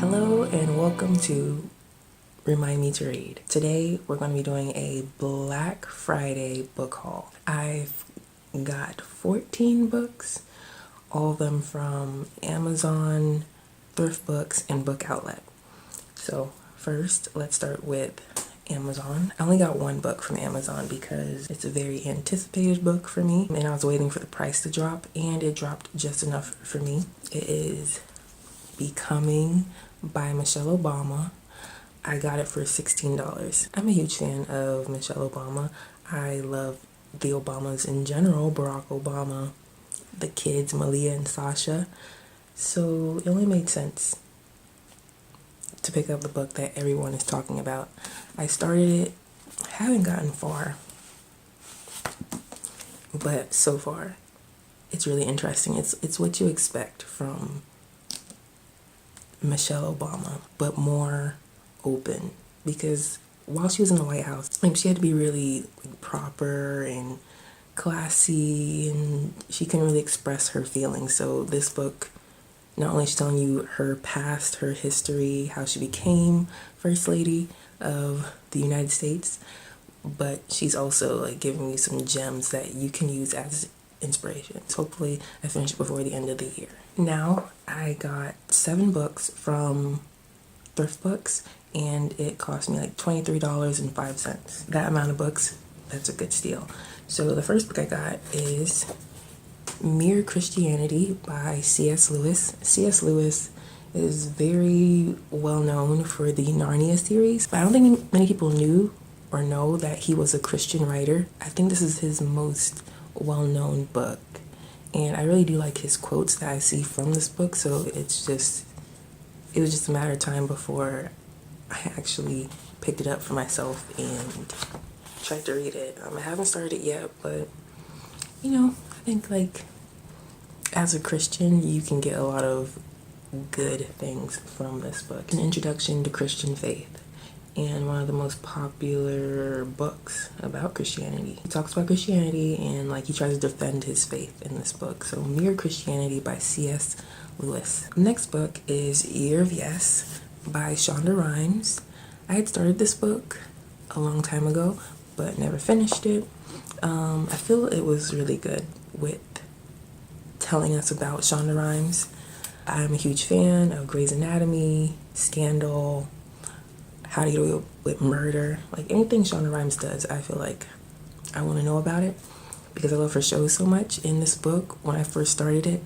Hello and welcome to Remind Me to Read. Today we're going to be doing a Black Friday book haul. I've got 14 books, all of them from Amazon, Thriftbooks, and Book Outlet. So first, let's start with Amazon. I only got one book from Amazon because it's a very anticipated book for me, and I was waiting for the price to drop, and it dropped just enough for me. It is Becoming by Michelle Obama. I got it for $16. I'm a huge fan of Michelle Obama. I love the Obamas in general, Barack Obama, the kids, Malia and Sasha. So it only made sense to pick up the book that everyone is talking about. I started it, haven't gotten far, but so far it's really interesting. It's what you expect from Michelle Obama, but more open, because while she was in the White House, she had to be really proper and classy, and she couldn't really express her feelings. So this book, not only is she telling you her past, her history, how she became First Lady of the United States, but she's also giving you some gems that you can use as inspiration. So hopefully I finish it before the end of the year. Now I got 7 books from Thriftbooks, and it cost me $23.05. That amount of books, that's a good steal. So the first book I got is Mere Christianity by C.S. Lewis. C.S. Lewis is very well known for the Narnia series, but I don't think many people knew or know that he was a Christian writer. I think this is his most well-known book, and I really do like his quotes that I see from this book. So it was just a matter of time before I actually picked it up for myself and tried to read it. I haven't started it yet, but I think as a Christian you can get a lot of good things from this book. An introduction to Christian faith, and one of the most popular books about Christianity. He talks about Christianity and he tries to defend his faith in this book. So Mere Christianity by C.S. Lewis. Next book is Year of Yes by Shonda Rhimes. I had started this book a long time ago, but never finished it. I feel it was really good with telling us about Shonda Rhimes. I'm a huge fan of Grey's Anatomy, Scandal, How to Get Away with Murder. Anything Shonda Rhimes does, I feel like I want to know about it, because I love her show so much. In this book, when I first started it,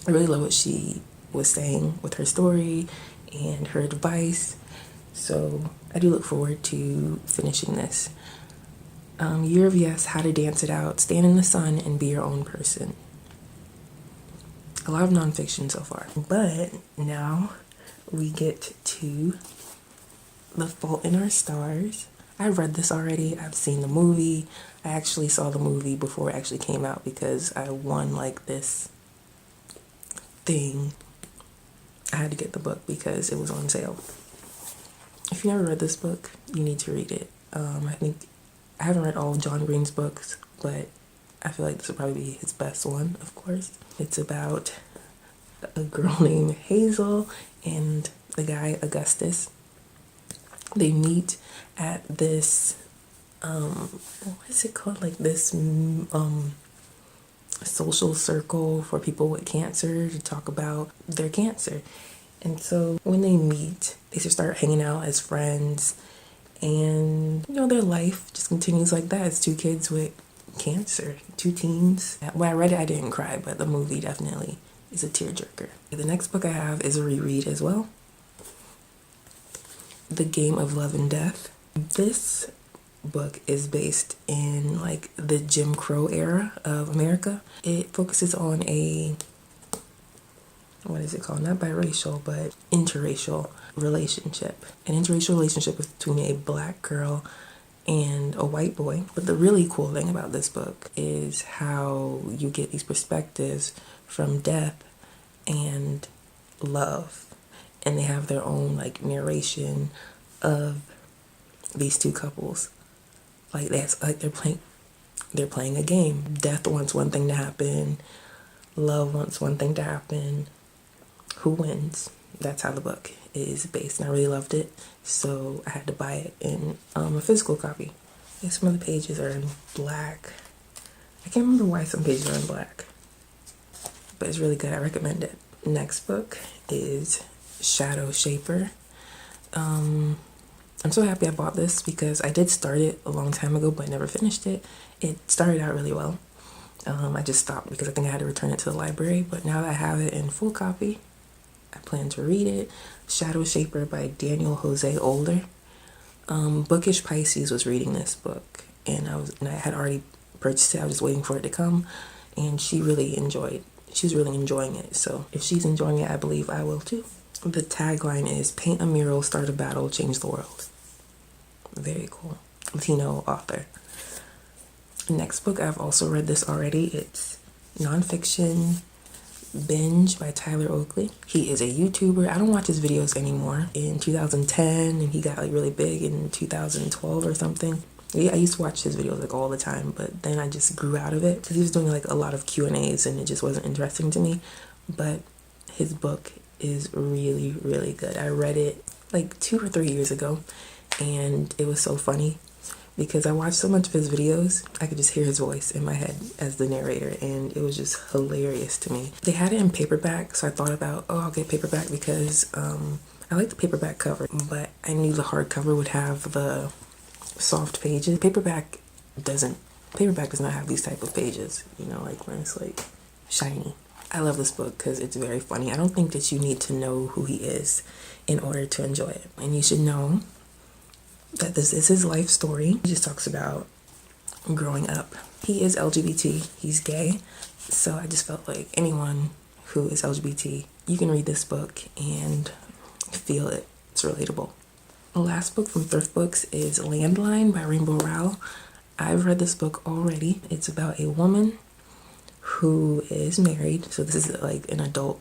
I really love what she was saying with her story and her advice. So I do look forward to finishing this. Year of Yes, How to Dance It Out, Stand in the Sun, and Be Your Own Person. A lot of nonfiction so far. But now we get to The Fault in Our Stars. I've read this already. I've seen the movie. I actually saw the movie before it actually came out because I won this thing. I had to get the book because it was on sale. If you never read this book, you need to read it. I haven't read all of John Green's books, but I feel like this would probably be his best one, of course. It's about a girl named Hazel and the guy Augustus. They meet at this what is it called, this social circle for people with cancer to talk about their cancer. And so when they meet, they just start hanging out as friends, and their life just continues like that. It's 2 kids with cancer, 2 teens. When I read it, I didn't cry, but the movie definitely is a tearjerker. The next book I have is a reread as well. The Game of Love and Death. This book is based in the Jim Crow era of America. It focuses on what is it called? Not biracial, but interracial relationship. An interracial relationship between a black girl and a white boy. But the really cool thing about this book is how you get these perspectives from death and love. And they have their own narration of these 2 couples. They're playing a game. Death wants one thing to happen. Love wants one thing to happen. Who wins? that's how the book is based, and I really loved it, so I had to buy it in a physical copy. And some of the pages are in black. I can't remember why some pages are in black, but it's really good. I recommend it. Next book is Shadow Shaper. I'm so happy I bought this because I did start it a long time ago, but I never finished it. It started out really well. I just stopped because I think I had to return it to the library, but now that I have it in full copy, I plan to read it. Shadow Shaper by Daniel Jose Older. Bookish Pisces was reading this book, and I had already purchased it. I was just waiting for it to come, and she was really enjoying it. So if she's enjoying it, I believe I will too. The tagline is "Paint a mural, start a battle, change the world." Very cool. Latino author. Next book, I've also read this already. It's Nonfiction Binge by Tyler Oakley. He is a YouTuber. I don't watch his videos anymore. In 2010, and he got like really big in 2012 or something. Yeah, I used to watch his videos like all the time, but then I just grew out of it because he was doing like a lot of Q&As and it just wasn't interesting to me. But his book is really, really good. I read it like 2 or 3 years ago, and it was so funny because I watched so much of his videos, I could just hear his voice in my head as the narrator, and it was just hilarious to me. They had it in paperback, so I thought about, oh, I'll get paperback because I like the paperback cover, but I knew the hardcover would have the soft pages. Paperback does not have these type of pages, you know, like when it's like shiny. I love this book because it's very funny. I don't think that you need to know who he is in order to enjoy it, and you should know that this is his life story. He just talks about growing up. He is LGBT, he's gay, so I just felt like anyone who is LGBT, you can read this book and feel it. It's relatable. The last book from Thriftbooks is Landline by Rainbow Rowell. I've read this book already. It's about a woman who is married, so this is like an adult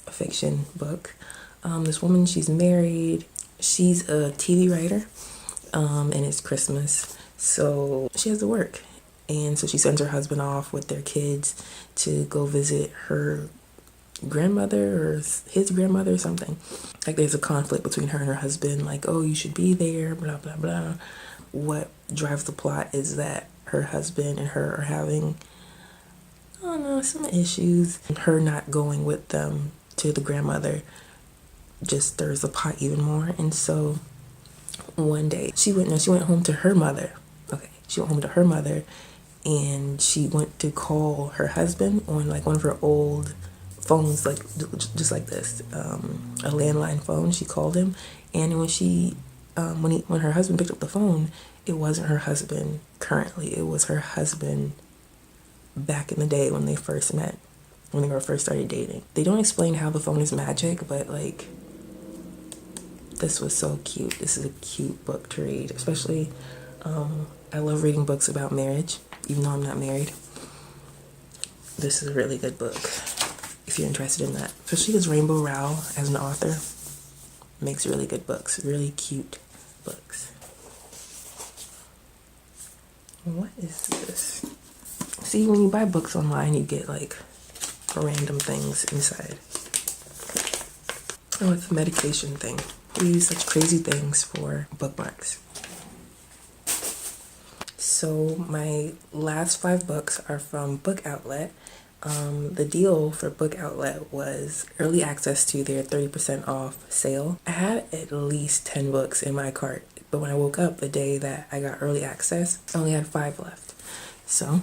fiction book. This woman, she's married, she's a TV writer, and it's Christmas, so she has to work, and so she sends her husband off with their kids to go visit her grandmother or his grandmother or something. Like there's a conflict between her and her husband, like, oh, you should be there, blah blah blah. What drives the plot is that her husband and her are having, I don't know, some issues, and her not going with them to the grandmother just stirs the pot even more. And so one day she went home to her mother. Okay, she went home to her mother, and she went to call her husband on like one of her old phones, like just like this, a landline phone. She called him, and when her husband picked up the phone, it wasn't her husband currently. It was her husband back in the day when they first met, when they were first started dating. They don't explain how the phone is magic, but like, this was so cute. This is a cute book to read, especially I love reading books about marriage, even though I'm not married. This is a really good book if you're interested in that, especially because Rainbow Rowell as an author makes really good books, really cute books. What is this? See, when you buy books online, you get like random things inside. Oh, it's a medication thing. We use such crazy things for bookmarks. So my last 5 books are from Book Outlet. The deal for Book Outlet was early access to their 30% off sale. I had at least 10 books in my cart, but when I woke up the day that I got early access, I only had 5 left. So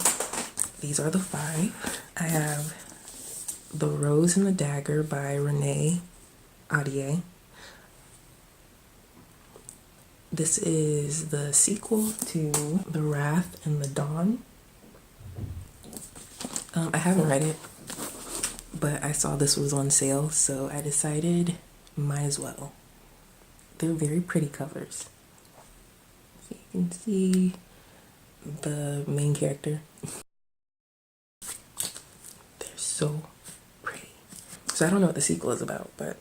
these are the 5. I have The Rose and the Dagger by Renee Ahdieh. This is the sequel to The Wrath and the Dawn. I haven't read it, but I saw this was on sale, so I decided might as well. They're very pretty covers. So you can see the main character. They're so pretty. So I don't know what the sequel is about, but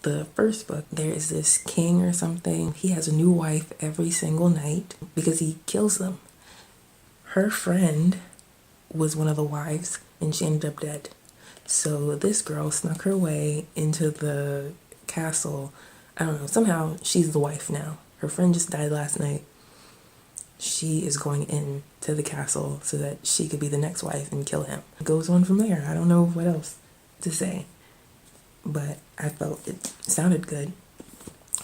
the first book, there is this king or something. He has a new wife every single night because he kills them. Her friend was one of the wives, and she ended up dead. So this girl snuck her way into the castle. I don't know, somehow she's the wife now. Her friend just died last night. She is going into the castle so that she could be the next wife and kill him. It goes on from there. I don't know what else to say, but I felt it sounded good,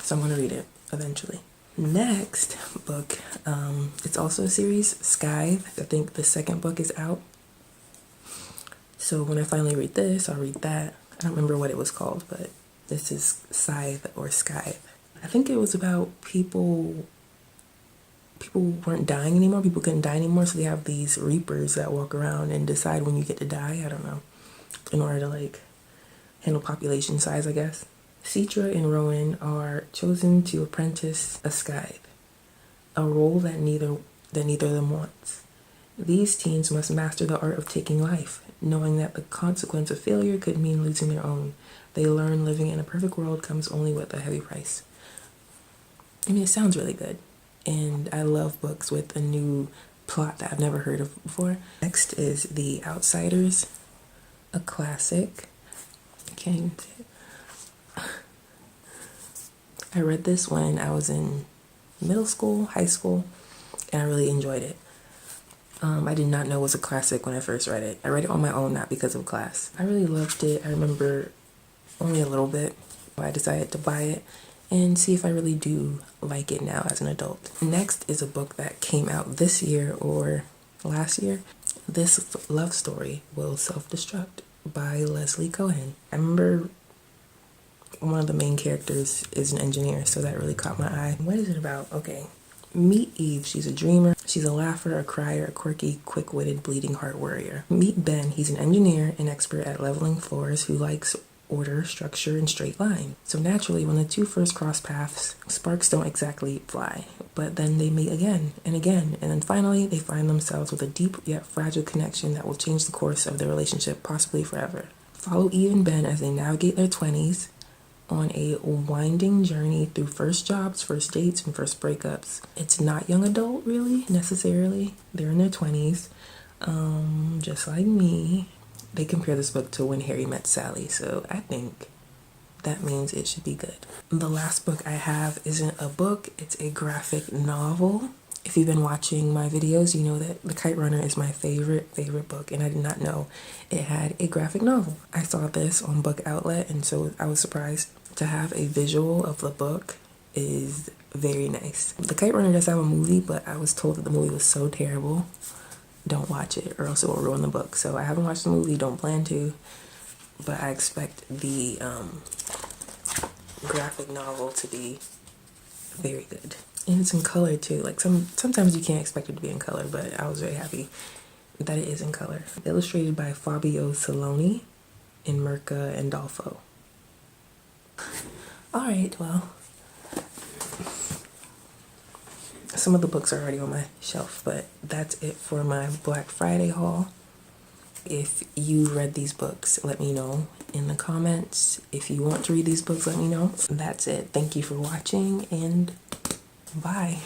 so I'm going to read it eventually. Next book, it's also a series, Skye. I think the second book is out. So when I finally read this, I'll read that. I don't remember what it was called, but this is Scythe or Skye. I think it was about people weren't dying anymore. People couldn't die anymore, so they have these reapers that walk around and decide when you get to die. I don't know. In order to like handle population size, I guess. Citra and Rowan are chosen to apprentice a Scythe, a role that neither of them wants. These teens must master the art of taking life, knowing that the consequence of failure could mean losing their own. They learn living in a perfect world comes only with a heavy price. I mean, it sounds really good, and I love books with a new plot that I've never heard of before. Next is The Outsiders, a classic. I can't even say it. I read this when I was in middle school, high school, and I really enjoyed it. I did not know it was a classic when I first read it. I read it on my own, not because of class. I really loved it. I remember only a little bit. I decided to buy it and see if I really do like it now as an adult. Next is a book that came out this year or last year. This Love Story Will Self-Destruct by Leslie Cohen. I remember one of the main characters is an engineer, so that really caught my eye. What is it about? Okay. Meet Eve. She's a dreamer. She's a laugher, a crier, a quirky, quick-witted, bleeding heart warrior. Meet Ben. He's an engineer, an expert at leveling floors who likes order, structure, and straight line. So naturally, when the two first cross paths, sparks don't exactly fly. But then they meet again, and then finally they find themselves with a deep yet fragile connection that will change the course of their relationship, possibly forever. Follow Eve and Ben as they navigate their 20s on a winding journey through first jobs, first dates, and first breakups. It's not young adult, really, necessarily. They're in their 20s, just like me. They compare this book to When Harry Met Sally, so I think that means it should be good. The last book I have isn't a book, it's a graphic novel. If you've been watching my videos, you know that The Kite Runner is my favorite book, and I did not know it had a graphic novel. I saw this on Book Outlet, and so I was surprised. To have a visual of the book is very nice. The Kite Runner does have a movie, but I was told that the movie was so terrible. Don't watch it or else it will ruin the book. So I haven't watched the movie, don't plan to, but I expect the graphic novel to be very good. And it's in color too. Like sometimes you can't expect it to be in color, but I was very happy that it is in color. Illustrated by Fabio Saloni and Mirka Andolfo. Alright, well, some of the books are already on my shelf, but that's it for my Black Friday haul. If you read these books, let me know in the comments. If you want to read these books, let me know. That's it. Thank you for watching, and bye.